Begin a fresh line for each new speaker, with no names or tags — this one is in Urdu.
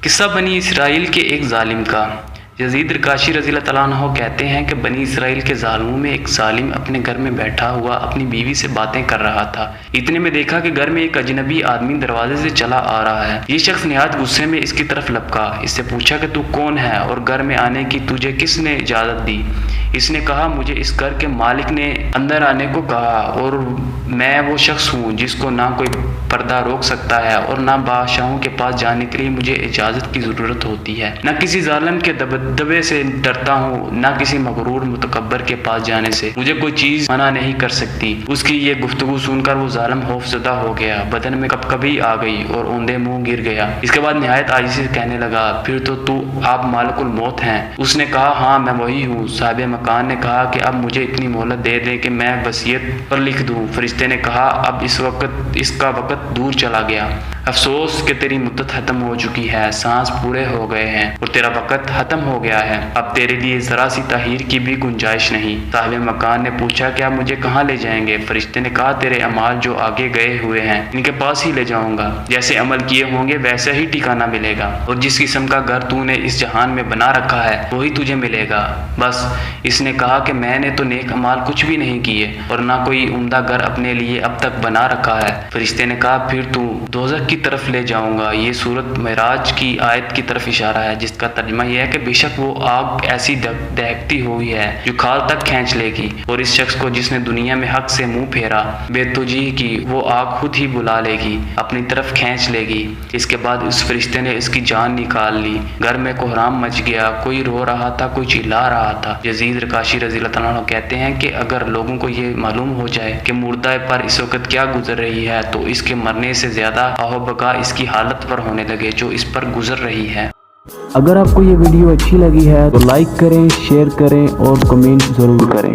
قصہ بنی اسرائیل کے ایک ظالم کا۔ یزید رکاشی رضی اللہ تعالیٰ عنہ کہتے ہیں کہ بنی اسرائیل کے ظالموں میں ایک ظالم اپنے گھر میں بیٹھا ہوا اپنی بیوی سے باتیں کر رہا تھا۔ اتنے میں دیکھا کہ گھر میں ایک اجنبی آدمی دروازے سے چلا آ رہا ہے۔ یہ شخص نہایت غصے میں اس کی طرف لپکا، اس سے پوچھا کہ تو کون ہے اور گھر میں آنے کی تجھے کس نے اجازت دی؟ اس نے کہا مجھے اس گھر کے مالک نے اندر آنے کو کہا اور میں وہ شخص ہوں جس کو نہ کوئی پردہ روک سکتا ہے اور نہ بادشاہوں کے پاس جانے کے لیے مجھے اجازت کی ضرورت ہوتی ہے، نہ کسی ظالم کے دبے سے ڈرتا ہوں، نہ کسی مغرور متکبر کے پاس جانے سے مجھے کوئی چیز منع نہیں کر سکتی۔ اس کی یہ گفتگو سن کر وہ ظالم خوفزدہ ہو گیا، بدن میں کپکپی آ گئی اور اوندے منہ گر گیا۔ اس کے بعد نہایت عاجزی سے کہنے لگا پھر تو آپ مالک الموت ہیں؟ اس نے کہا ہاں میں وہی ہوں۔ صاحب مکان نے کہا کہ اب مجھے اتنی مہلت دے دیں کہ میں وصیت پر لکھ دوں۔ فرشتے نے کہا اب اس کا وقت دور چلا گیا، افسوس کہ تیری مدت ختم ہو چکی ہے، سانس پورے ہو گئے ہیں اور تیرا وقت ختم ہو گیا ہے، اب تیرے لیے ذرا سی تاخیر کی بھی گنجائش نہیں۔ صاحب مکان نے پوچھا کہ آپ مجھے کہاں لے جائیں گے؟ فرشتے نے کہا تیرے اعمال جو آگے گئے ہوئے ہیں ان کے پاس ہی لے جاؤں گا، جیسے عمل کیے ہوں گے ویسا ہی ٹھکانہ ملے گا، اور جس قسم کا گھر تو نے اس جہان میں بنا رکھا ہے وہی تجھے ملے گا۔ بس اس نے کہا کہ میں نے تو نیک اعمال کچھ بھی نہیں کیے اور نہ کوئی عمدہ گھر اپنے لیے اب تک بنا رکھا ہے۔ فرشتے نے کہا پھر تو دوزخ کی طرف لے جاؤں گا۔ یہ سورۃ معراج کی آیت کی طرف اشارہ ہے جس کا ترجمہ یہ ہے کہ بے شک وہ آگ ایسی دہکتی ہوئی ہے جو کھال تک کھینچ لے گی، اور اس شخص کو جس نے دنیا میں حق سے منہ پھیرا بے توجیہی کی وہ آگ خود ہی بلا لے گی، اپنی طرف کھینچ لے گی۔ اس کے بعد اس فرشتے نے اس کی جان نکال لی۔ گھر میں کوہرام مچ گیا، کوئی رو رہا تھا، کوئی چلا رہا تھا۔ یزید رکاشی رضی اللہ تعالیٰ عنہ کہتے ہیں کہ اگر لوگوں کو یہ معلوم ہو جائے کہ مردہ پر اس وقت کیا گزر رہی ہے تو اس کے مرنے سے زیادہ آہو بقا اس کی حالت پر ہونے لگے جو اس پر گزر رہی ہے۔
اگر آپ کو یہ ویڈیو اچھی لگی ہے تو لائک کریں، شیئر کریں اور کمنٹ ضرور کریں۔